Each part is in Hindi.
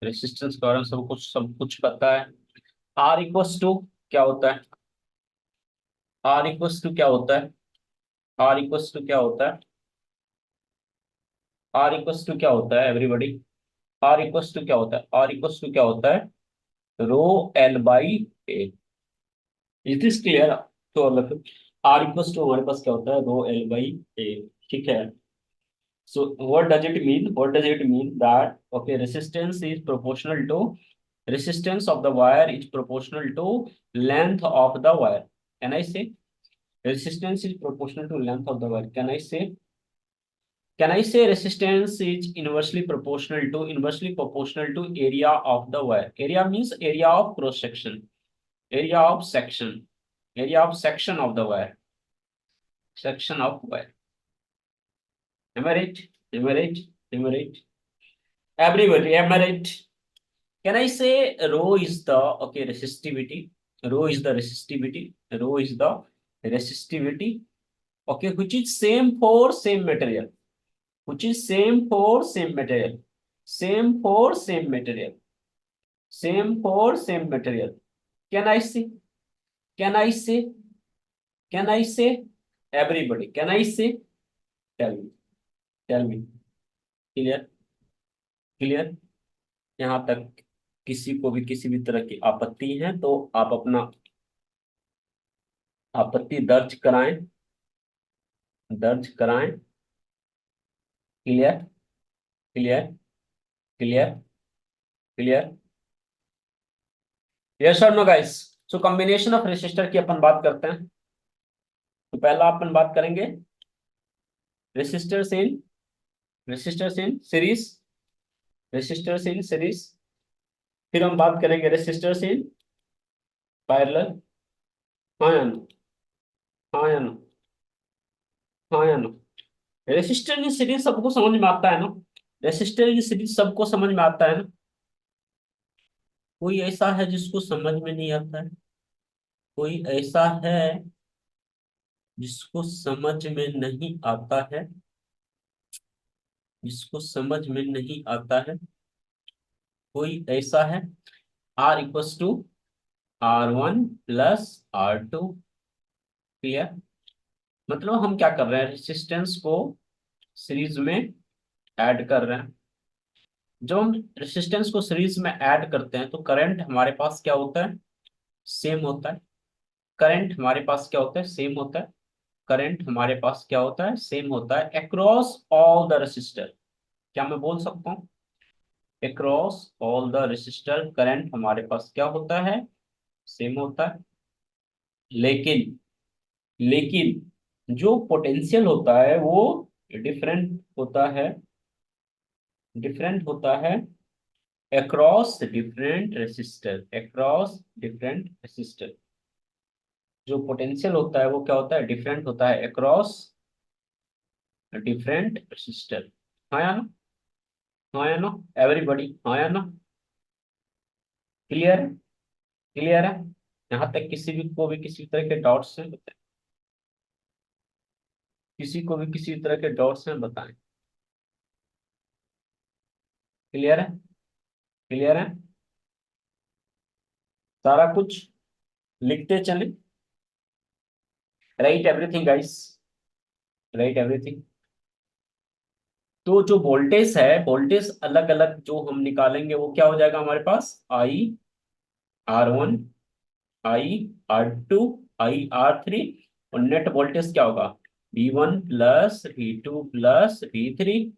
रेसिस्टेंस के बारे में सब कुछ पता है। आर इक्वस टू क्या होता है? आर इक्वस टू क्या होता है? आर इक्वस टू क्या होता है? आर इक्वस टू क्या होता है एवरीबॉडी? आर इक्वस टू क्या होता है? आर इक्वस टू क्या होता है? Rho L by A. Is this clear? तो मतलब आर इक्वस टू हमारे पास क्या होता है? रो एल बाई ए। ठीक है। So what does it mean? What does it mean that okay, resistance of the wire is proportional to length of the wire. Can I say resistance is proportional to length of the wire? Can I say resistance is inversely proportional to area of the wire? Area means area of cross section, area of section, area of section of the wire, section of wire. Am I right? Am I right? Am I right? Everybody, am I right? Can I say rho is the okay resistivity? Rho is the resistivity. Rho is the resistivity. Okay, which is same for same material. Which is same for same material. Same for same material. Same for same material. Can I say? Can I say? Can I say? Everybody. Can I say? Tell me. Tell me. Clear? Clear? यहाँ तक किसी को भी किसी भी तरह की आपत्ति है तो आप अपना आपत्ति दर्ज कराएं। दर्ज कराएं। Clear? Clear? Clear? Clear? Yes और no guys? So combination of resistor की अपन बात करते हैं। तो पहला अपन बात करेंगे resistors in series. Resistors in series. फिर हम बात करेंगे रेसिस्टर्स इन पैरेलल। हाँ या नो? हाँ या नो? हाँ या नो? रेसिस्टर की सीरीज सबको समझ में आता है ना? रेसिस्टर की सीरीज सबको समझ में आता है ना? कोई ऐसा है जिसको समझ में नहीं आता है? कोई ऐसा है जिसको समझ में नहीं आता है? जिसको समझ में नहीं आता है? कोई ऐसा है? R equals to R1 plus R2। Clear? मतलब हम क्या कर रहे हैं? रेसिस्टेंस को सीरीज में ऐड कर रहे हैं। जब हम रेसिस्टेंस को सीरीज में ऐड करते हैं तो करंट हमारे पास क्या होता है? सेम होता है। करंट हमारे पास क्या होता है? सेम होता है। करंट हमारे पास क्या होता है? सेम होता है अक्रॉस ऑल द रेसिस्टर। क्या मैं बोल सकता हूँ? Across all the resistor current हमारे पास क्या होता है? सेम होता है। लेकिन लेकिन जो पोटेंशियल होता है वो डिफरेंट होता है। डिफरेंट होता है across different resistor. Across different resistor जो पोटेंशियल होता है वो क्या होता है? डिफरेंट होता है अक्रॉस डिफरेंट रेसिस्टर। हाँ या ना? हाँ या ना? एवरीबॉडी, हाँ या ना? क्लियर? क्लियर है? यहाँ तक किसी भी को भी किसी तरह के डाउट्स हैं बताएं। किसी को भी किसी तरह के डाउट्स हैं बताएं। क्लियर है? क्लियर है? सारा कुछ लिखते चलें। Right everything guys. Right everything. तो जो वोल्टेज है, वोल्टेज अलग अलग जो हम निकालेंगे वो क्या हो जाएगा हमारे पास? आई R1, आई R2, आई R3। और नेट वोल्टेज क्या होगा? V1 plus V2 plus V3।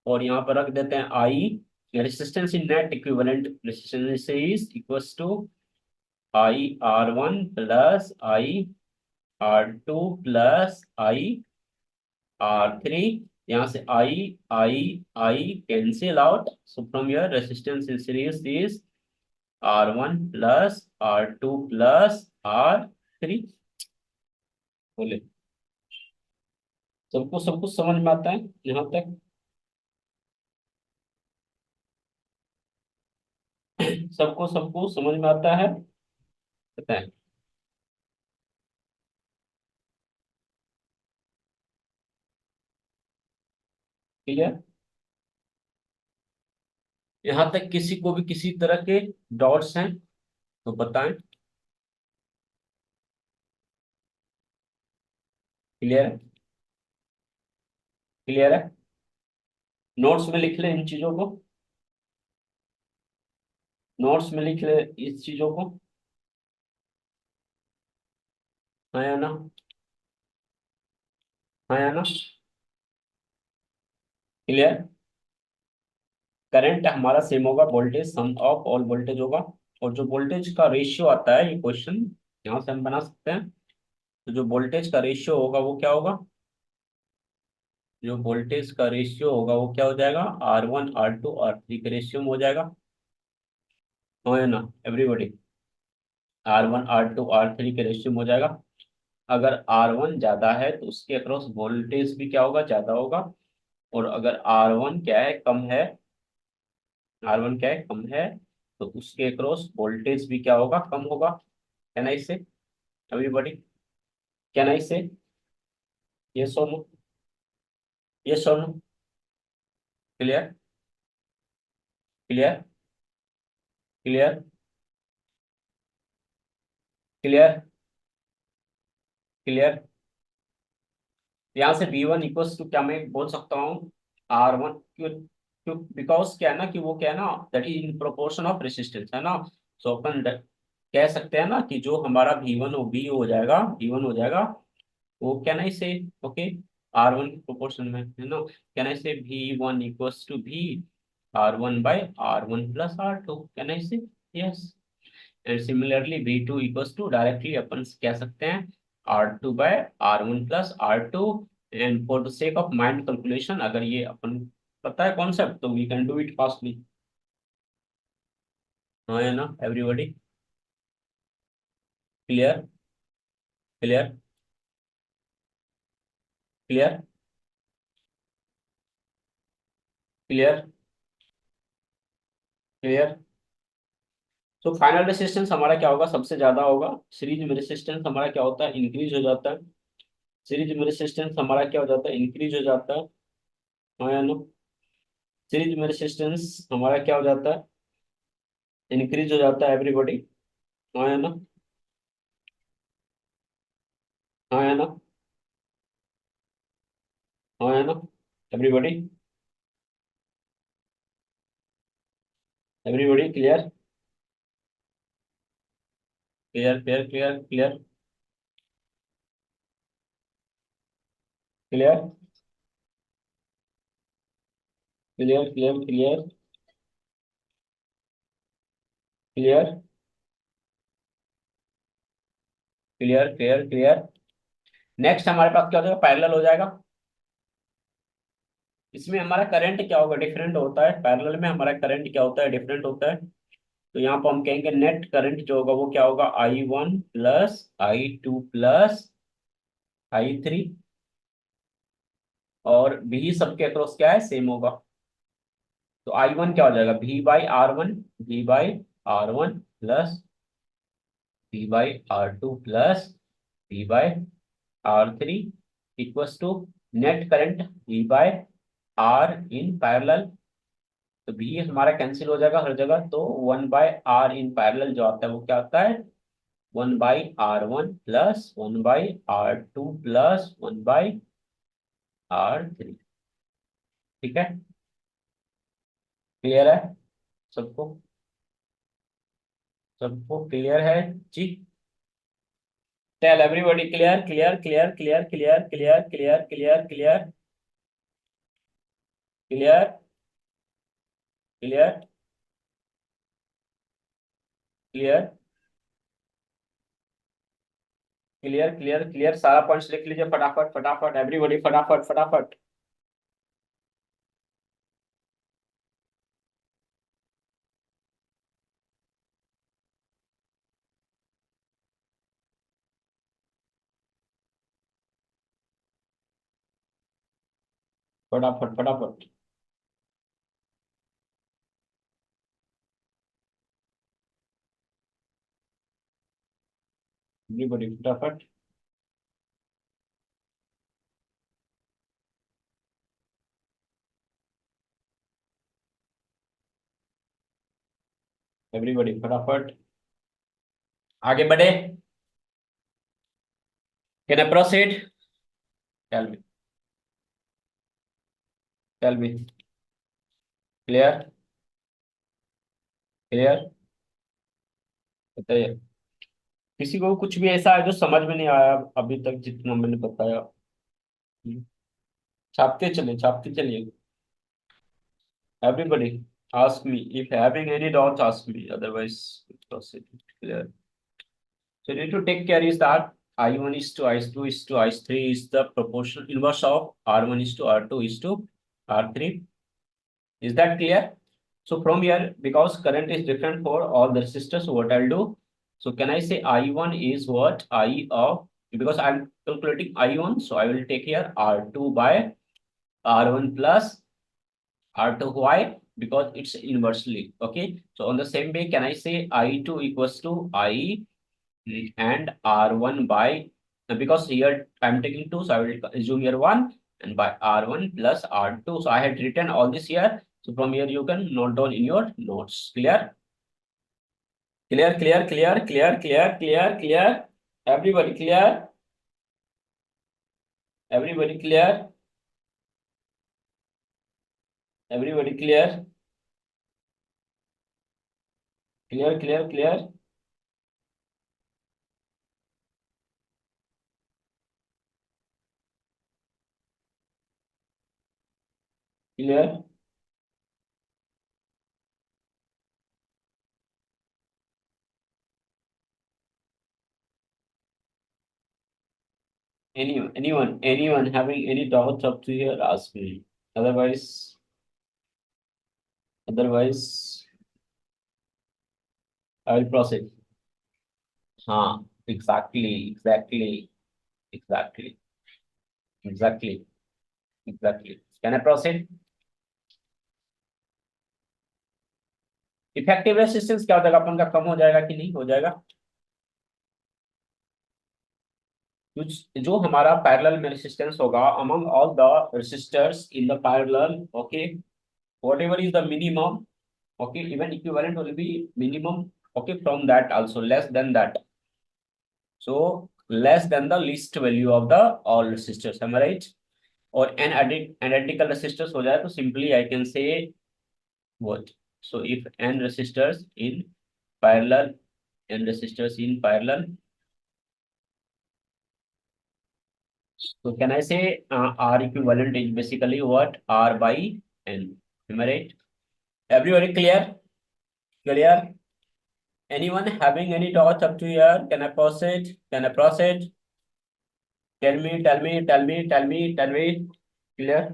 और यहाँ पर रख देते हैं I. Resistance in net equivalent resistance is equals to I R1 plus I R2 plus I R3। यहाँ से I cancel out. So from your resistance in series is R1 plus R2 plus R3। बोले सबको सब कुछ समझ में आता है यहाँ तक? सबको सबको समझ में आता है? बताएं। ठीक है? यहाँ तक किसी को भी किसी तरह के डॉट्स हैं तो बताएं। क्लियर है? क्लियर है? नोट्स में लिख ले इन चीजों को, नोट्स में लिख ले इस चीजों को। हाँ या ना? हाँ या ना? क्लियर? करंट हमारा सेम होगा, voltage sum of all voltage होगा। और जो वोल्टेज का रेशियो आता है, ये क्वेश्चन यहाँ से हम बना सकते हैं। तो जो वोल्टेज का रेशियो होगा वो क्या होगा? जो वोल्टेज का रेशियो होगा वो क्या हो जाएगा? R1 R2 R3 के रेशियो में हो जाएगा। हो है ना एवरीबॉडी? R1 R2 R3 के रेशियो में हो जाएगा। अगर R1 ज्यादा है तो उसके अक्रॉस वोल्टेज भी क्या होगा? ज्यादा होगा। और अगर R1 क्या है? कम है। R1 क्या है? कम है। तो उसके अक्रॉस वोल्टेज भी क्या होगा? कम होगा। कैन आई से everybody? Can I say yes और नो? यस और no? Clear? Clear? Clear? Clear? Clear? यहाँ से V1 इक्वल्स टू क्या मैं बोल सकता हूँ? R1। क्यों? क्यों? बिकॉज क्या है ना कि वो क्या है ना, that is in proportion of resistance है ना। सो अपन कह सकते हैं ना कि जो हमारा V1 हो V हो जाएगा, V1 हो जाएगा वो कैन आई से, ओके, R1 के प्रोपोर्शन में है ना। Can I say V1 equals to V R1 by R1 plus R2? Can I say yes? And similarly V2 equals to directly अपन कह सकते हैं R2 by R1 plus R2। And for the sake of mind calculation, अगर ये अपन पता है कॉन्सेप्ट तो we can do it fastly. हाँ है ना everybody? Clear? Clear? Clear? Clear? Clear? तो फाइनल रेसिस्टेंस हमारा क्या होगा? सबसे ज्यादा होगा। सीरीज में रेसिस्टेंस हमारा क्या होता है? इंक्रीज हो जाता है। सीरीज में रेसिस्टेंस हमारा क्या हो जाता है? इंक्रीज हो जाता है। हाँ या नो? सीरीज में रेसिस्टेंस हमारा क्या हो जाता है? इंक्रीज हो जाता है एवरीबॉडी। हाँ या ना? हाँ या ना? हाँ या ना everybody? Everybody clear? Clear? Clear? Clear? Clear? Clear? Clear? Clear? Clear? Clear? Clear? Clear? Clear? Next हमारे पास क्या हो जाएगा? पैरेलल हो जाएगा। इसमें हमारा करंट क्या होगा? डिफरेंट होता है। पैरेलल में हमारा करंट क्या होता है? डिफरेंट होता है। तो यहाँ पर हम कहेंगे नेट करंट जो होगा वो क्या होगा? I1 plus I2 plus I3। और भी सबके अक्रॉस क्या है? सेम होगा। तो I1 क्या हो जाएगा? V/R1, V/R1 plus V/R2 plus V/R3 equals to net current V/R in parallel. तो V हमारा कैंसिल हो जाएगा हर जगह, तो 1/R इन पैरेलल जो आता है वो क्या आता है? 1/R1 plus 1/R2 plus 1/R3। ठीक है? क्लियर है सबको? सबको क्लियर है जी? Tell everybody clear? Clear? Clear? Clear? Clear? Clear? Clear? Clear? Clear? Clear? Clear? Clear? Clear? Clear? Clear? सारा पॉइंट्स लिख लीजिए फटाफट फटाफट एवरीबॉडी, फटाफट फटाफट। फटाफट फटाफट एवरीबॉडी फटाफट। एवरीबॉडी फटाफट आगे बढ़े। Can I proceed? Tell me, tell me. Clear? Clear? बताइए। किसी को कुछ भी ऐसा है जो समझ में नहीं आया अभी तक जितना मैंने बताया? छापते चलिए, छापते चलिए। Everybody, ask me. If having any doubts, ask me. Otherwise, proceed. Clear. So you need to take care is that I1 is to I2 is to I3 is the proportional inverse of R1 is to R2 is to R3. Is that clear? So from here, because current is different for all the resistors, so what I'll do? So can I say I1 is what? I of, because I'm calculating I1, so I will take here R2 by R1 plus R2. Why? Because it's inversely. Okay. So on the same way, can I say I2 equals to I and R1 by, because here I'm taking 2, so I will assume here 1 and by R1 plus R2. So I had written all this here. So from here you can note down in your notes. Clear? Clear, clear, clear, clear, clear, clear, clear. Everybody clear? Everybody clear? Everybody clear? Clear, clear, clear, clear. Anyone having any doubts up to here, ask me. Otherwise, otherwise, I will proceed. हाँ, exactly, exactly, exactly, exactly, exactly. Can I proceed? Effective resistance क्या हो जाएगा अपन का? कम हो जाएगा कि नहीं हो जाएगा? कुछ जो हमारा पैरेलल में रेसिस्टेंस होगा among all the resistors in the parallel, okay, whatever is the minimum, okay, even equivalent will be minimum, okay, from that also less than that. So less than the least value of the all resistors, am I right? Or n identical resistors हो जाए तो simply I can say what? So if n resistors in parallel, n resistors in parallel, so can I say R equivalent is basically what? R by n. Am I right? Everybody clear? Clear? Anyone having any doubts up to here? Can I proceed? Can I proceed? Tell me, tell me, tell me, tell me, tell me. Clear?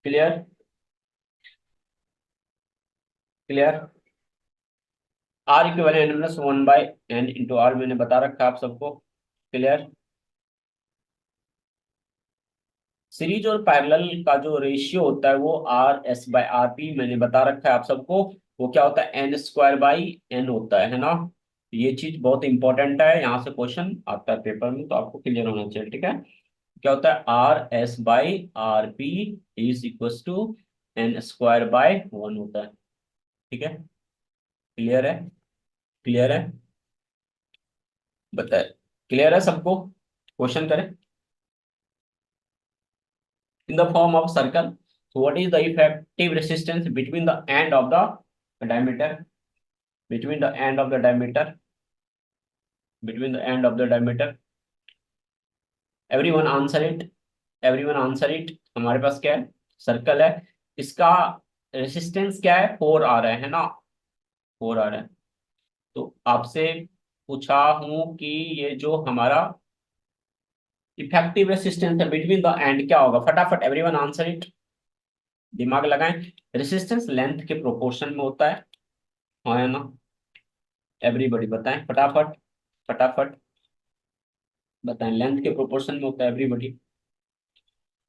Clear? Clear? R equivalent n minus 1 by n into R मैंने बता रखा है आप सबको। क्लियर? सीरीज और पैरेलल का जो रेशियो होता है वो R S by R P मैंने बता रखा है आप सबको। वो क्या होता है? एन स्क्वायर बाई एन होता है ना। ये चीज बहुत इंपॉर्टेंट है, यहाँ से क्वेश्चन आता है पेपर में, तो आपको क्लियर होना चाहिए। ठीक है? क्या होता है? R S by R P is equal to N square by 1 होता है। ठीक है? क्लियर है? क्लियर है? बताए? क्लियर है सबको? क्वेश्चन करें। In the form of circle. So what is the effective resistance between the end of the diameter? Between the end of the diameter. Between the end of the diameter. Everyone answer it. Everyone answer it. हमारे पास क्या है? सर्कल है, इसका रेसिस्टेंस क्या है? 4 आ रहा है ना, 4 आ रहा है। तो आपसे पूछा हूं कि ये जो हमारा इफेक्टिव रेसिस्टेंस है बिटवीन द एंड क्या होगा? फटाफट एवरीवन आंसर इट, दिमाग लगाएं। रेसिस्टेंस लेंथ के प्रोपोर्शन में होता है, हाँ या ना? एवरीबॉडी बताएं फटाफट, फटाफट बताएं। लेंथ के प्रोपोर्शन में होता है एवरीबॉडी।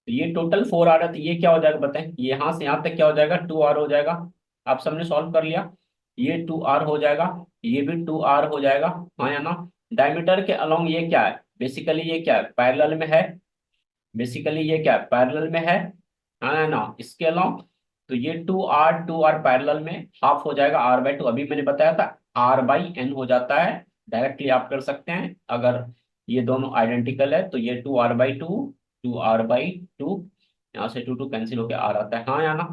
तो ये टोटल 4 आ रहा है, तो ये क्या हो जाएगा बताएं? ये यहाँ से यहाँ तक क्या हो जाएगा? 2R हो जाएगा। आप सबने सॉल्व कर लिया। ये 2R हो जाएगा, ये भी 2R हो जाएगा, हाँ या ना? डायमीटर के अलोंग ये क्या है? बेसिकली ये क्या है? पैरेलल में है। बेसिकली ये क्या है? पैरेलल में है, हाँ या ना? इसके अलोंग। तो ये 2R पैरेलल में हाफ हो जाएगा R/2, अभी मैंने बताया था R/n हो जाता है, डायरेक्टली आप कर सकते हैं अगर ये दोनों आइडेंटिकल है। तो ये 2R/2 यहाँ से 2 कैंसिल होके R आता है, हाँ या ना?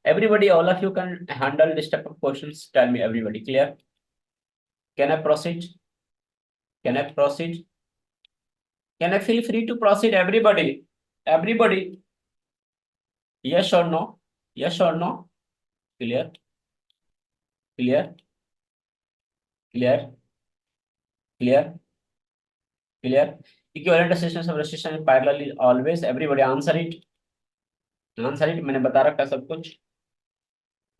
Everybody, all of you can handle this type of questions, tell me everybody, clear? Can I proceed? Can I proceed? Can I feel free to proceed everybody? Everybody, yes और नो? यस और no? Clear? Clear? Clear? Clear? Clear? Equivalent resistance of resistance parallel is always, everybody answer it, answer it. मैंने बता रखा है सब कुछ,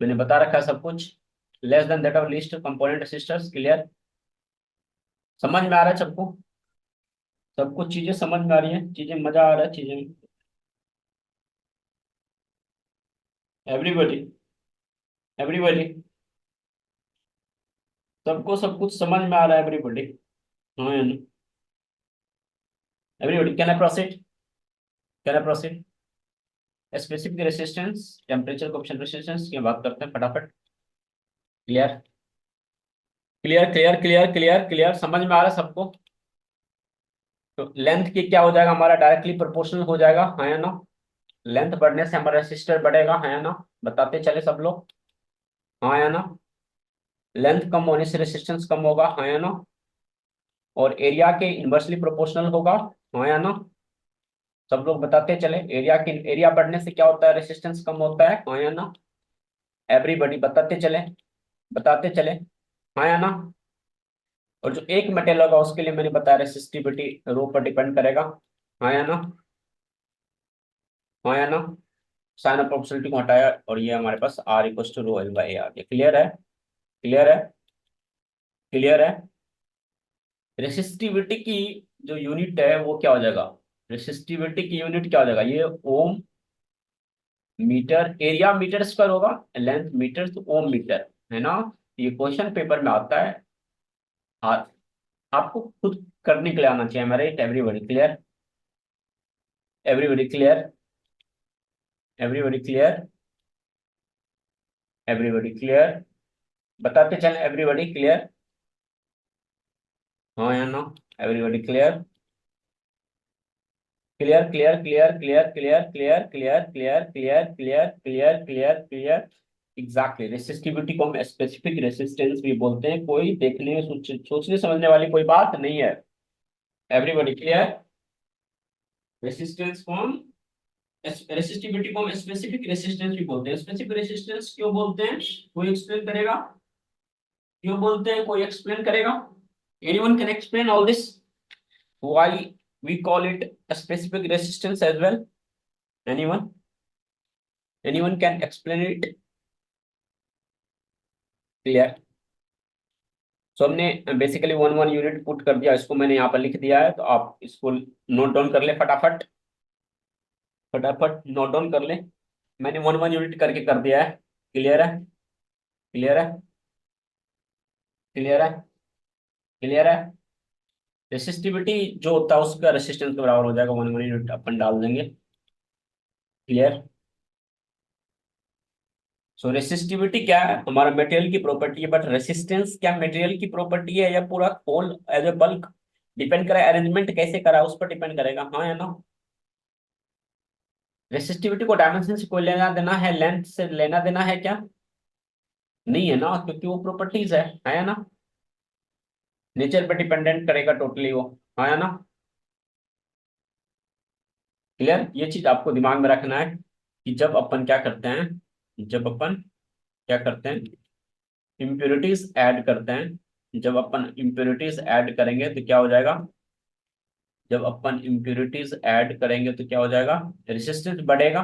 मैंने बता रखा है सब कुछ। Less than that of least component resistors, clear? समझ में आ रहा है सबको? सब कुछ चीजें समझ में आ रही है, चीजें मजा आ रहा है चीजें में? एवरीबॉडी, एवरीबॉडी, सबको सब कुछ समझ में आ रहा है एवरीबॉडी? हाँ या नहीं? Everybody, can I proceed? Can I proceed? Specific resistance, temperature coefficient resistance की बात करते हैं फटाफट। Clear? Clear? Clear? Clear? Clear? Clear? समझ में आ रहा है सबको? तो लेंथ की क्या हो जाएगा हमारा, डायरेक्टली प्रोपोर्शनल हो जाएगा, हाँ या ना? लेंथ बढ़ने से हमारा रेसिस्टर बढ़ेगा, हाँ या ना? बताते चले सब लोग, हाँ या ना? लेंथ कम होने से रेसिस्टेंस कम होगा, हाँ या ना? और एरिया के इनवर्सली प्रोपोर्शनल होगा, हाँ या ना? सब लोग बताते चले, एरिया बढ़ने से क्या होता है, रेसिस्टेंस कम होता है, हाँ या ना? एवरीबॉडी बताते चले, बताते चले, हाँ या ना? और जो एक मेटेरियल होगा उसके लिए मैंने बताया रेसिस्टिविटी रो पर डिपेंड करेगा, हाँ या ना? हाँ या ना? साइन ऑफ प्रोपोर्शनलिटी को हटाया और ये हमारे पास R = ρ L/A आ गया, क्लियर है? क्लियर है? क्लियर है? रेसिस्टिविटी की जो यूनिट है वो क्या हो जाएगा, रेसिस्टिविटी की यूनिट क्या हो जाएगा, ये ओम मीटर, एरिया मीटर स्क्वायर होगा, लेंथ मीटर, तो ओम मीटर, है ना? ये क्वेश्चन पेपर में आता है, आ, आपको खुद करने के लिए आना चाहिए, मेरे everybody clear? Everybody clear? Everybody clear? Everybody clear? बताते चलें, एवरीबॉडी क्लियर? हाँ या no? Everybody clear? Clear? Clear? Clear? Clear? Clear? Clear? Clear? Clear? Clear? Clear? Clear? Clear? Clear? Exactly, resistivity को हम स्पेसिफिक रेसिस्टेंस भी बोलते हैं, कोई देखने सोचने समझने वाली कोई बात नहीं है। Everybody clear? रेसिस्टेंस को हम रेसिस्टिविटी को हम स्पेसिफिक रेसिस्टेंस भी बोलते हैं। स्पेसिफिक रेसिस्टेंस क्यों बोलते हैं, कोई एक्सप्लेन करेगा? क्यों बोलते हैं, कोई एक्सप्लेन करेगा? Anyone can explain all this, why we call it specific resistance as well? Anyone? Anyone can explain it? Clear? So हमने बेसिकली 1 यूनिट पुट कर दिया, इसको मैंने यहाँ पर लिख दिया है, तो आप इसको नोट डाउन कर ले फटाफट, फटाफट नोट डाउन कर ले। मैंने 1 यूनिट करके कर दिया है, क्लियर है? क्लियर है? क्लियर है? क्लियर है? रेसिस्टिविटी जो होता है उसका रेसिस्टेंस के बराबर हो जाएगा, 1 यूनिट अपन डाल देंगे, क्लियर? सो रेसिस्टिविटी क्या है, हमारा मटेरियल की प्रॉपर्टी है, बट रेसिस्टेंस क्या मटेरियल की प्रॉपर्टी है या पूरा whole as a bulk, depend करेगा अरेंजमेंट कैसे करा है उस पर डिपेंड करेगा, हाँ या ना? रेसिस्टिविटी को डायमेंशन से कोई लेना देना है, लेंथ से लेना देना है क्या? नहीं है ना, क्योंकि वो प्रॉपर्टीज है ना? नेचर पे डिपेंडेंट करेगा टोटली वो, हाँ या ना? क्लियर? ये चीज आपको दिमाग में रखना है कि जब अपन क्या करते हैं, जब अपन क्या करते हैं, इम्प्योरिटीज ऐड करते हैं, जब अपन इम्प्योरिटीज ऐड करेंगे तो क्या हो जाएगा, जब अपन इम्प्योरिटीज ऐड करेंगे तो क्या हो जाएगा, रेसिस्टेंस बढ़ेगा।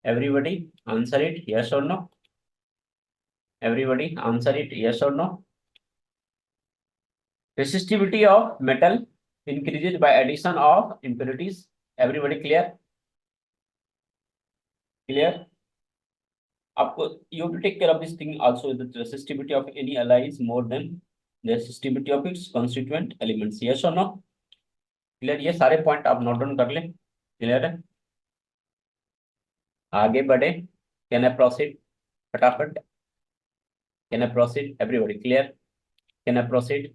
एवरीबॉडी आंसर इट, यस और no? Everybody answer it, yes और no? Resistivity of metal increases by addition of impurities. Everybody clear? Clear? आपको you have to take care of this thing also. The resistivity of any alloy is more than the resistivity of its constituent elements. Yes or no? Clear? ये सारे पॉइंट आप नोट डाउन कर लें, क्लियर है? आगे बढ़े, कैन आई प्रोसीड? फटाफट, can I proceed? Everybody clear? Can I proceed?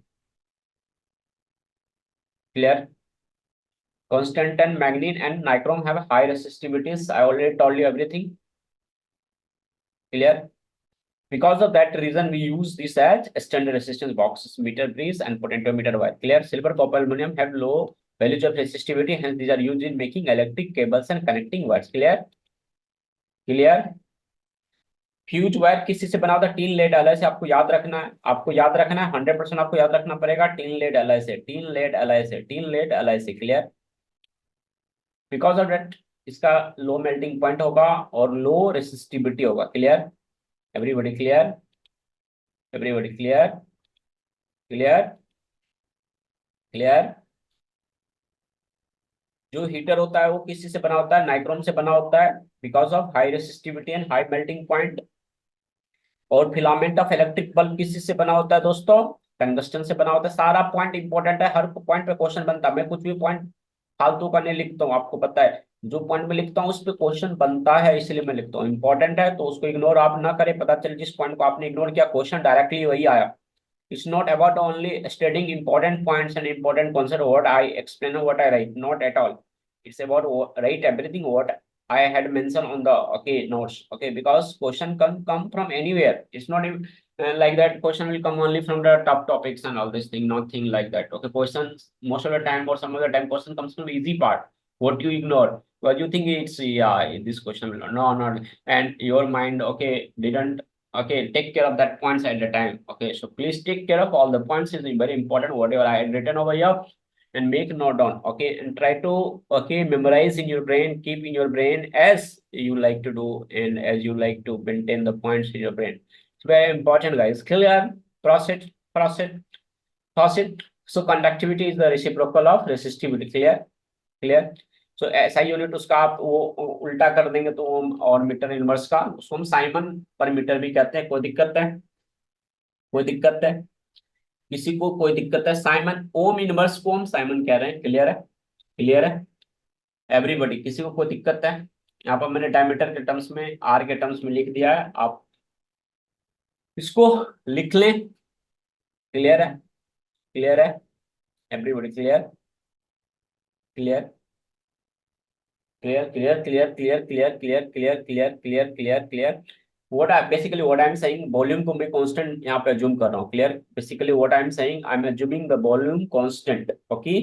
Clear? Constant and manganese and nichrome have high resistivities. I already told you everything. Clear? Because of that reason, we use this as standard resistance boxes, meter breeze and potentiometer wire. Clear? Silver, copper, aluminum have low values of resistivity, hence these are used in making electric cables and connecting wires. Clear? Clear? Fuse wire किसी से बना होता है? टीन लेड एलॉय से। आपको याद रखना है, आपको याद रखना है, 100% आपको याद रखना पड़ेगा। टीन लेड एलॉय से, टीन लेड एलॉय से, टीन लेड एलॉय से। क्लियर? बिकॉज ऑफ दैट इसका लो मेल्टिंग पॉइंट होगा और लो रेसिस्टिविटी होगा। Clear? Everybody clear? Everybody clear? Clear? Clear? जो हीटर होता है वो किसी से बना होता है? नाइक्रोम से बना होता है, because of high resistivity and high melting point. और फिलामेंट ऑफ इलेक्ट्रिक बल्ब किसी से बना होता है दोस्तों? टंगस्टन से बना होता है। सारा पॉइंट इंपॉर्टेंट है, हर पॉइंट पे क्वेश्चन बनता है। मैं कुछ भी पॉइंट फालतू का नहीं लिखता हूँ, आपको पता है। जो पॉइंट में लिखता हूँ उस पे क्वेश्चन बनता है, इसलिए मैं लिखता हूँ। इंपॉर्टेंट है तो उसको इग्नोर आप ना करें। पता चले जिस पॉइंट को आपने इग्नोर किया, क्वेश्चन डायरेक्टली वही आया। It's not about only studying important points and important concept what I explain or what I write, not at all. It's about write everything what I had mentioned on the okay notes. Okay, because question can come from anywhere. It's not even, like that question will come only from the top topics and all this thing, nothing like that. Okay, questions most of the time or some of the time question comes from easy part, what you ignore. Well, you think it's, yeah, this question will no, not, and your mind okay didn't okay take care of that points at the time. Okay, so please take care of all the points, is very important whatever I had written over here, and make note down. Okay, and try to okay memorize in your brain, keep in your brain as you like to do and as you like to maintain the points in your brain. It's very important, guys. Clear? Proceed, proceed, proceed. So conductivity is the reciprocal of resistivity. Clear? Clear? सो ऐसा यूनिट उसका आप वो उल्टा कर देंगे तो ओम और मीटर इनवर्स का, उसको हम साइमन पर मीटर भी कहते हैं। कोई दिक्कत है? कोई दिक्कत है? किसी को कोई दिक्कत है? साइमन ओम इनवर्स को हम साइमन कह रहे हैं। क्लियर है? क्लियर है? एवरीबॉडी, किसी को कोई दिक्कत है? यहाँ पर मैंने डायमीटर के टर्म्स में, आर के टर्म्स में लिख दिया है, आप इसको लिख लें। क्लियर है? क्लियर है? Everybody clear? Clear? clear, clear, clear, clear, clear, clear, clear, clear, clear, clear. What I basically what I'm saying, volume को मैं constant यहाँ पे assume कर रहा हूँ। Clear? Basically what I'm saying, I'm assuming the volume constant. Okay?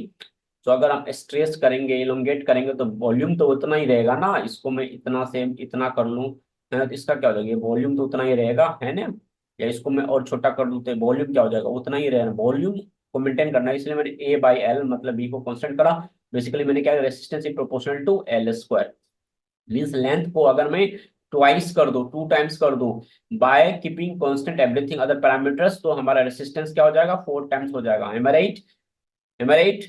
तो अगर हम स्ट्रेस करेंगे, इलोंगेट करेंगे तो वॉल्यूम तो उतना ही रहेगा ना। इसको मैं इतना से इतना कर लूँ है ना, तो इसका क्या हो जाएगा? वॉल्यूम तो उतना ही रहेगा, है ना। या इसको मैं और छोटा कर दूँ तो वॉल्यूम क्या हो जाएगा? उतना ही रहेगा। वॉल्यूम को मेंटेन करना है, इसलिए मैंने ए बाई एल मतलब बी को कांस्टेंट करा। बेसिकली मैंने क्या, resistance is proportional to L square. Means length को अगर मैं ट्वाइस कर दूं, 2 टाइम्स कर दूं by keeping constant everything other parameters, तो हमारा रेसिस्टेंस क्या हो जाएगा? 4 टाइम्स हो जाएगा। एम आई राइट? एम आई राइट?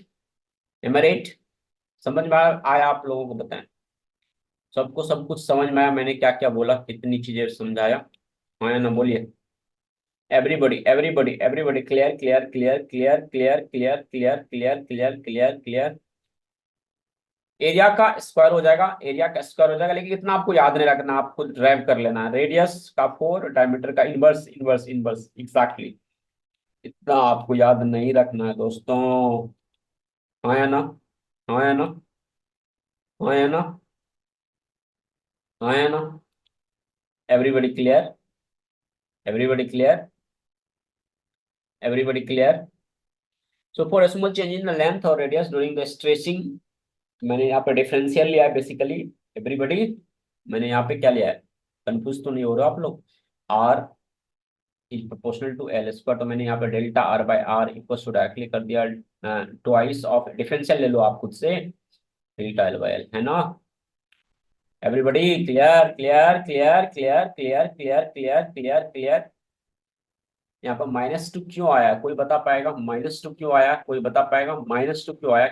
एम आई राइट? समझ में आया आप लोगों को? बताएं, सबको सब कुछ समझ में आया? मैंने क्या क्या बोला, कितनी चीजें समझाया? हाँ या ना बोलिए। Everybody everybody everybody clear? Clear? Clear? Clear? Clear? Clear? Clear? Clear? Clear? Clear? Clear? Area का स्क्वायर हो जाएगा, एरिया का स्क्वायर हो जाएगा, लेकिन इतना आपको याद नहीं रखना, आपको ड्राइव कर लेना है। रेडियस का 4, डायमीटर का इनवर्स इनवर्स इनवर्स एग्जैक्टली। इतना आपको याद नहीं रखना है दोस्तों। हाँ या ना? हाँ या ना? हाँ या ना? हाँ या ना? Everybody clear? Everybody clear? Everybody clear? So for small change in the length और रेडियस ड्यूरिंग द स्ट्रेचिंग, मैंने यहाँ पे डिफरेंशियल लिया है बेसिकली। एवरीबॉडी, मैंने यहाँ पे क्या लिया है? कंफ्यूज तो नहीं हो रहा आप लोग? R is proportional to L square, तो मैंने यहाँ पे delta R by R equal to directly कर दिया ट्वाइस ऑफ डिफरेंशियल, ले लो आप खुद से, डेल्टा एल बाई एल, है ना। Everybody clear? Clear? Clear? Clear? Clear? Clear? Clear? Clear? Clear? यहाँ पर -2 क्यों आया? कोई बता पाएगा -2 क्यों आया? कोई बता पाएगा -2 क्यों आया?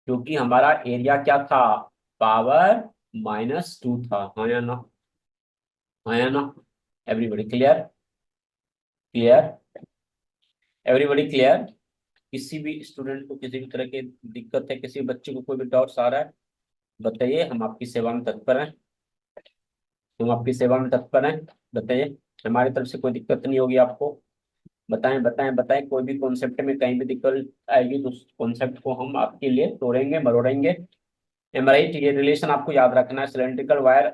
क्योंकि हमारा एरिया क्या था? पावर -2 था। हाँ या ना? हाँ या ना? Everybody clear? Clear? Everybody clear? किसी भी स्टूडेंट को किसी भी तरह की दिक्कत है, किसी बच्चे को कोई भी डाउट्स आ रहा है, बताइए, हम आपकी सेवा में तत्पर हैं। हम आपकी सेवा में तत्पर हैं। बताइए, हमारी तरफ से कोई दिक्कत नहीं होगी आपको। बताएं बताएं बताएं, कोई भी कॉन्सेप्ट में कहीं भी दिक्कत आएगी तो उस कॉन्सेप्ट को हम आपके लिए तोड़ेंगे मरोड़ेंगे। Am right? ये रिलेशन आपको याद रखना है। Cylindrical wire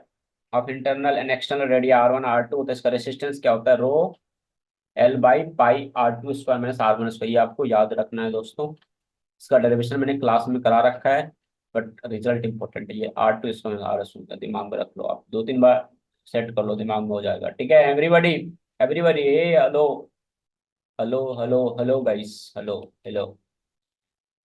of internal and external radii R1 R2, तो इसका रेसिस्टेंस क्या होता है? Rho L by pi R2 square minus R1 square. ये आपको याद रखना है दोस्तों। इसका डेरिवेशन मैंने क्लास में करा रखा है, बट रिजल्ट इंपॉर्टेंट है। ये R2 square minus R square दिमाग में रख लो, आप 2-3 बार सेट कर लो, दिमाग में हो जाएगा। ठीक है everybody? Everybody hello, hello hello hello guys, hello hello.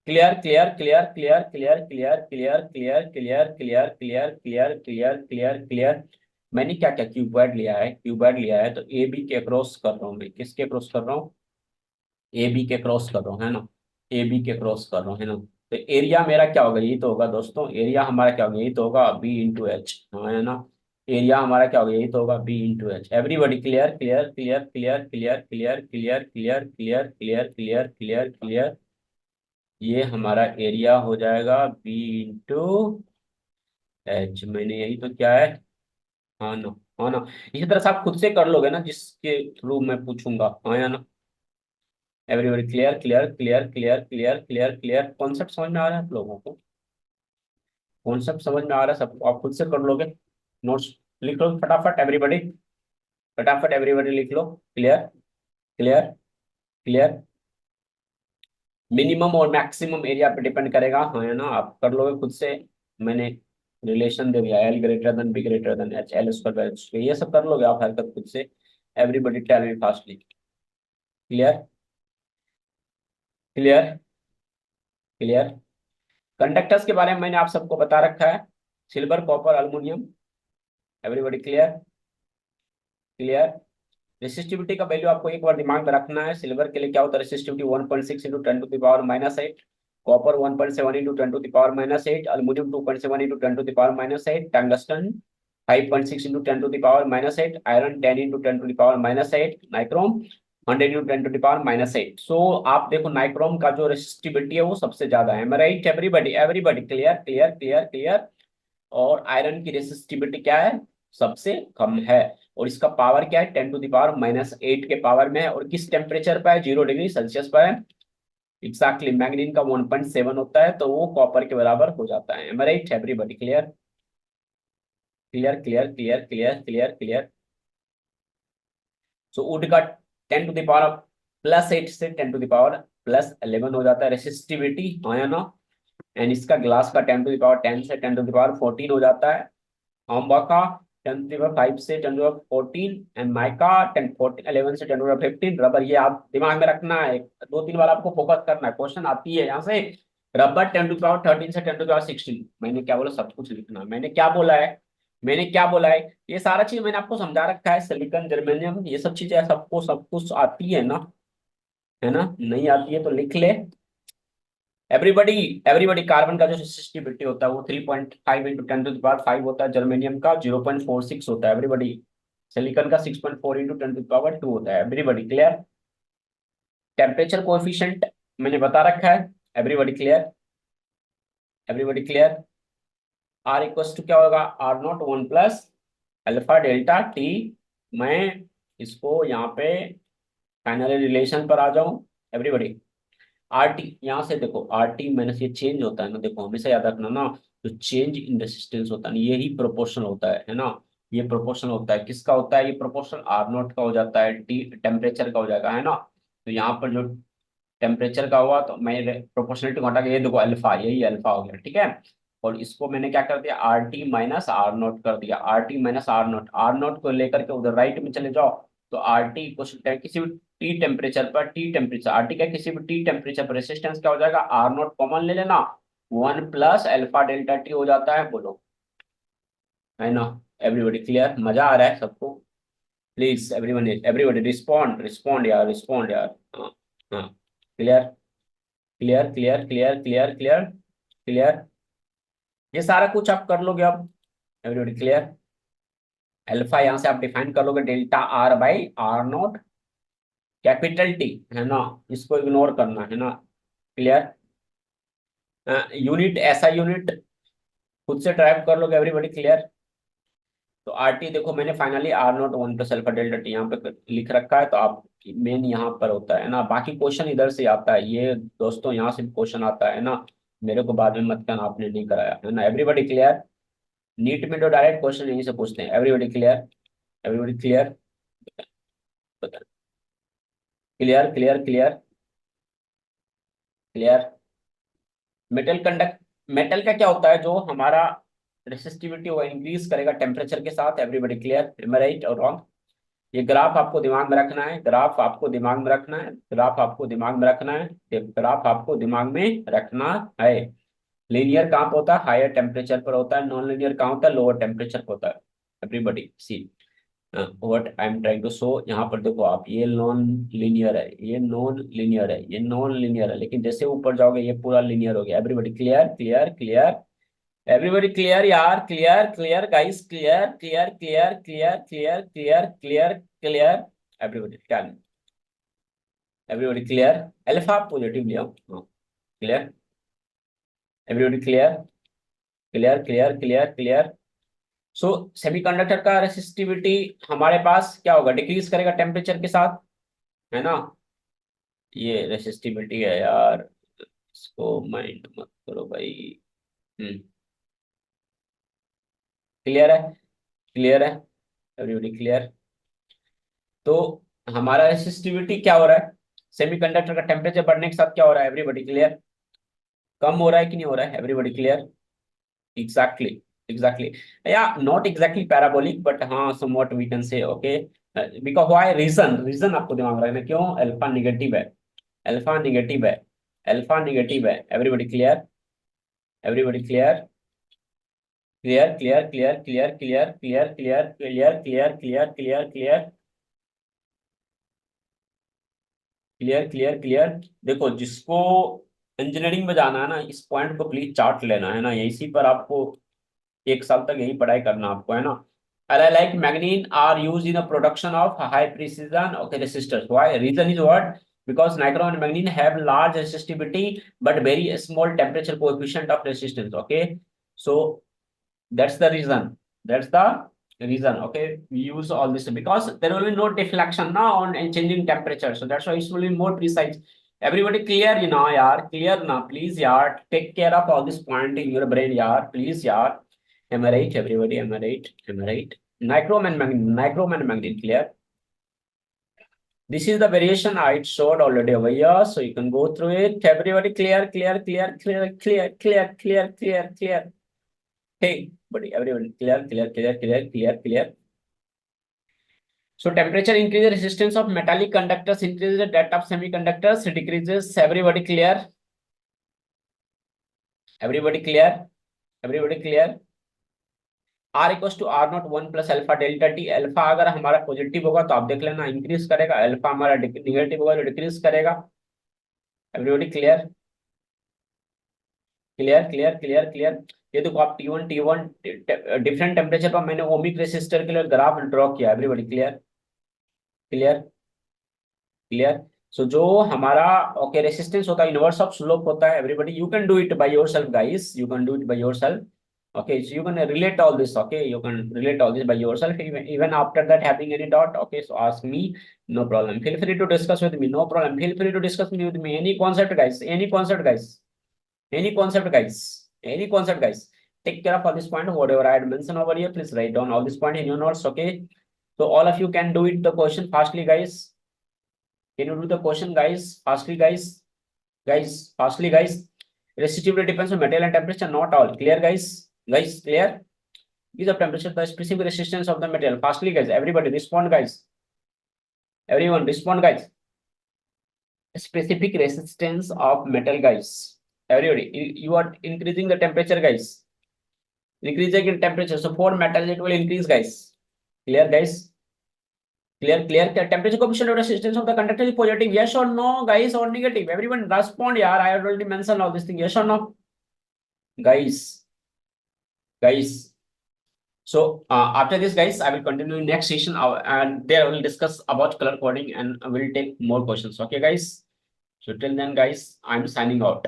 Clear clear clear clear clear clear clear clear clear clear clear clear clear clear clear. मैंने क्या क्या क्यूबॉइड लिया है, क्यूबॉइड लिया है तो ए बी के क्रॉस कर रहा हूँ मैं। किसके क्रॉस कर रहा हूँ? ए बी के क्रॉस कर रहा हूँ, है ना? ए बी के क्रॉस कर रहा हूँ, है ना? तो एरिया मेरा क्या होगा? यही तो होगा दोस्तों, एरिया हमारा क्या होगा? यही तो होगा, बी इंटू एच, है ना? एरिया हमारा क्या होगा? यही तो होगा, B into H. Everybody clear clear clear clear clear clear clear clear clear clear clear clear clear. ये हमारा एरिया हो जाएगा बी इंटू एच। मैंने यही तो क्या है, हाँ ना? हाँ ना? इसी तरह से आप खुद से कर लोगे ना, जिसके थ्रू मैं पूछूंगा, हाँ या ना? Everybody clear clear clear clear clear clear clear. Concept समझ में आ रहा है आप लोगों को? कॉन्सेप्ट समझ में आ रहा है सबको? आप खुद से कर लोगे? नोट्स लिख लो फटाफट एवरीबॉडी, फटाफट एवरीबॉडी लिख लो। Clear clear clear. मिनिमम और मैक्सिमम एरिया पे डिपेंड करेगा, हाँ या ना? आप कर लोगे खुद से। मैंने रिलेशन दे दिया, L greater than B greater than H, L square, ये सब कर लोगे आप हरकत खुद से। Everybody tell me fastly. Clear clear clear. Conductors के बारे में मैंने आप सबको बता रखा है, silver copper aluminium. Everybody clear clear. Resistivity का वैल्यू आपको एक बार दिमाग में रखना है। सिल्वर के लिए क्या होता है? Resistivity 1.6 into 10⁻⁻8, copper 1.7 into 10⁻⁸, aluminium 2.7 into 10⁻8, tungsten 5.6 into 10⁻8, iron 10 into 10⁻8, nichrome 100 into 10⁻8। सो आप देखो नाइक्रोम का जो रेसिस्टिविटी है वो सबसे ज्यादा है, right? Everybody everybody clear clear clear clear. और आयरन की रेसिस्टिविटी क्या है? सबसे कम है। और इसका पावर क्या है? 10⁻⁻8 के पावर में है। और किस टेम्परेचर पर है? 0 डिग्री सेल्सियस पर है। एग्जैक्टली मैग्नीन का 1.7 होता है, तो वो कॉपर के बराबर हो जाता है। Right everybody? Clear clear clear clear clear clear clear. So would का 10⁻+8 से 10⁻+11 हो जाता है रेसिस्टिविटी, हाँ या ना? एंड इसका ग्लास का 10⁻10 से 10⁻14 हो जाता है। आंबा का 10⁻5 से 10⁻14, एंड माइका 10 11 से 10⁻15। रबर, ये आप दिमाग में रखना है, 2-3 बार आपको फोकस करना है, क्वेश्चन आती है यहाँ से। रबर 10⁻13 से 10⁻16। मैंने क्या बोला? सब कुछ लिखना है। मैंने क्या बोला है? मैंने क्या बोला है? ये सारा चीज मैंने आपको समझा रखा है। सिलिकॉन, जर्मेनियम, ये सब चीजें सबको सब कुछ आती है ना? है ना? नहीं आती है तो लिख ले। Everybody everybody. कार्बन का जो रेसिस्टिविटी होता है वो 3.5 इंटू 10⁵ होता है। जर्मेनियम का 0.46 होता है एवरीबॉडी। सिलिकॉन का 6.4 इंटू 10⁻2 होता है एवरीबॉडी। क्लियर? टेम्परेचर कोएफिशिएंट मैंने बता रखा है। Everybody clear everybody clear. R equals to क्या होगा? R0 1 plus alpha delta T. मैं इसको यहाँ पे फाइनल रिलेशन पर आ जाऊं एवरीबॉडी। आर टी, यहाँ से देखो, आर टी माइनस ये चेंज होता है ना, देखो हमेशा याद रखना ना, जो चेंज इन रेसिस्टेंस होता है ना, यही प्रोपोर्शनल होता है ना? ये प्रोपोर्शनल होता है, किसका होता है? ये प्रोपोर्शनल R0 का हो जाता है, टी टेम्परेचर का हो जाएगा, है ना? तो यहाँ पर जो टेम्परेचर का हुआ, तो मैं प्रोपोर्शनलिटी को हटा के ये देखो अल्फा, यही अल्फा हो गया, ठीक है? और इसको मैंने क्या कर दिया? RT-R0 कर दिया। RT-R0 को लेकर के उधर राइट में चले जाओ, तो RT किसी भी टी टेम्परेचर पर, टी टेम्परेचर RT क्या, किसी भी टी टेम्परेचर पर रेसिस्टेंस क्या हो जाएगा? R0 कॉमन ले लेना, 1 प्लस अल्फा डेल्टा टी हो जाता है। बोलो, है ना? Everybody clear? मजा आ रहा है सबको? Please everyone, everybody respond, respond यार, रिस्पॉन्ड यार। हाँ हाँ। Clear clear clear clear clear clear clear. ये सारा कुछ आप कर लोगे अब। Everybody clear? अल्फा यहां से आप डिफाइन कर लोगे, डेल्टा R/R0 कैपिटल टी, है ना? इसको इग्नोर करना, है ना? क्लियर? यूनिट, ऐसा यूनिट खुद से ड्राइव कर लोगे। Everybody clear? तो RT देखो मैंने finally R0 1 plus alpha delta T यहाँ पे लिख रखा है, तो आप मेन यहाँ पर होता है ना, बाकी क्वेश्चन इधर से आता है ये दोस्तों, यहाँ से क्वेश्चन आता है ना, मेरे को बाद में मत कहना आपने नहीं कराया है ना। Everybody clear? नीट में तो डायरेक्ट क्वेश्चन यहीं से पूछते हैं। Everybody clear? Everybody clear? Clear clear clear clear. Metal का क्या होता है, जो हमारा रेसिस्टिविटी वो इंक्रीज करेगा टेम्परेचर के साथ। Everybody clear? एम आई राइट और रॉन्ग? ये ग्राफ आपको दिमाग में रखना है, ग्राफ आपको दिमाग में रखना है, ग्राफ आपको दिमाग में रखना है, ये ग्राफ आपको दिमाग में रखना है। लीनियर कहाँ पे होता है? हायर टेम्परेचर पर होता है। नॉन लीनियर कहाँ होता है? लोअर टेम्परेचर पर होता है। Everybody see what I am trying to show, यहाँ पर देखो आप, ये नॉन लीनियर है, ये नॉन लीनियर है, ये नॉन लीनियर है, लेकिन जैसे ऊपर जाओगे ये पूरा लीनियर हो गया। Everybody clear? Clear clear everybody clear यार? Clear clear guys? Clear clear clear clear clear clear clear clear everybody क्या? Everybody clear? अल्फा पॉजिटिव लिया, clear? Everybody clear? Clear clear clear clear. So semiconductor का रेसिस्टिविटी हमारे पास क्या होगा? डिक्रीज करेगा टेम्परेचर के साथ, है ना। ये रेसिस्टिविटी है यार, इसको माइंड मत करो भाई। क्लियर है? क्लियर है? Everybody clear? तो हमारा रेसिस्टिविटी क्या हो रहा है? सेमीकंडक्टर का टेम्परेचर बढ़ने के साथ क्या हो रहा है? Everybody clear? कम हो रहा है कि नहीं हो रहा है? Everybody clear? एग्जैक्टली एग्जैक्टली, या नॉट एग्जैक्टली पैराबोलिक बट हाँ somewhat we can say, okay. Because why? Reason, reason आपको दिमाग में रखना है। क्यों? अल्फा निगेटिव है, अल्फा निगेटिव है, अल्फा निगेटिव है। Everybody clear? Everybody clear? Clear clear clear clear clear clear clear clear clear clear clear clear clear clear clear. देखो जिसको इंजीनियरिंग में जाना है ना, इस पॉइंट को प्लीज चार्ट लेना है ना, इसी पर आपको एक साल तक यही पढ़ाई करना आपको, है ना। Alloy like manganese are used in the production of high precision okay resistors. Why? Reason is what? Because nickel and manganese have large resistivity but very small temperature coefficient of resistance. Okay, so that's the reason. That's the reason. Okay, we use all this because there will be no deflection now on changing temperature. So that's why it will be more precise. Everybody clear? You know, yaar, clear now. Please, yaar, take care of all this point in your brain, yaar. Please, yaar. Am I right? Everybody, am I right? Am I right? Nichrome and manganese, clear? This is the variation I showed already over here, so you can go through it. Everybody, clear, clear, clear, clear, clear, clear, clear, clear, clear. Hey, buddy, everybody, clear, clear, clear, clear, clear, clear. So temperature increases, resistance of metallic conductors increases, that of semiconductors decreases. Everybody clear? Everybody clear? Everybody clear? R equal to R naught one plus alpha delta T. Alpha अगर हमारा पॉजिटिव होगा तो आप देख लेना इंक्रीज करेगा, अल्फा हमारा निगेटिव होगा तो डिक्रीज करेगा। Everybody clear? Clear clear clear clear. ये देखो आप T1 डिफरेंट टेम्परेचर पर मैंने ओमिक रेसिस्टर के लिए ग्राफ ड्रॉ किया। Everybody clear? Clear clear. So जो हमारा ओके रेसिस्टेंस होता है इनवर्स ऑफ स्लोप होता है। Everybody you can do it by yourself guys, you can do it by yourself. Okay, so you can relate all this. Okay, you can relate all this by yourself. Even after that having any doubt, okay, so ask me, no problem. Feel free to discuss with me, no problem. Feel free to discuss with me any concept, guys. Any concept, guys. Any concept, guys. Any concept, guys. Take care of all this point. Whatever I had mentioned over here, please write down all this point in your notes. Okay, so all of you can do it the question fastly, guys. Can you do the question, guys? Fastly, guys. Guys, fastly, guys. Resistivity depends on material and temperature, not all. Clear, guys? Guys, clear? Is of temperature the specific resistance of the material. Fastly, guys. Everybody respond, guys. Everyone respond, guys. Specific resistance of metal, guys. Everybody, you are increasing the temperature, guys. Increasing in temperature, so for metal it will increase, guys. Clear, guys? Clear, clear. Temperature coefficient of resistance of the conductor is positive. Yes or no, guys, or negative? Everyone respond. Yeah, I have already mentioned all these things. Yes or no, guys? Guys, so after this, guys, I will continue in next session and there I will discuss about color coding and I will take more questions. Okay, guys, so till then, guys, I'm signing out.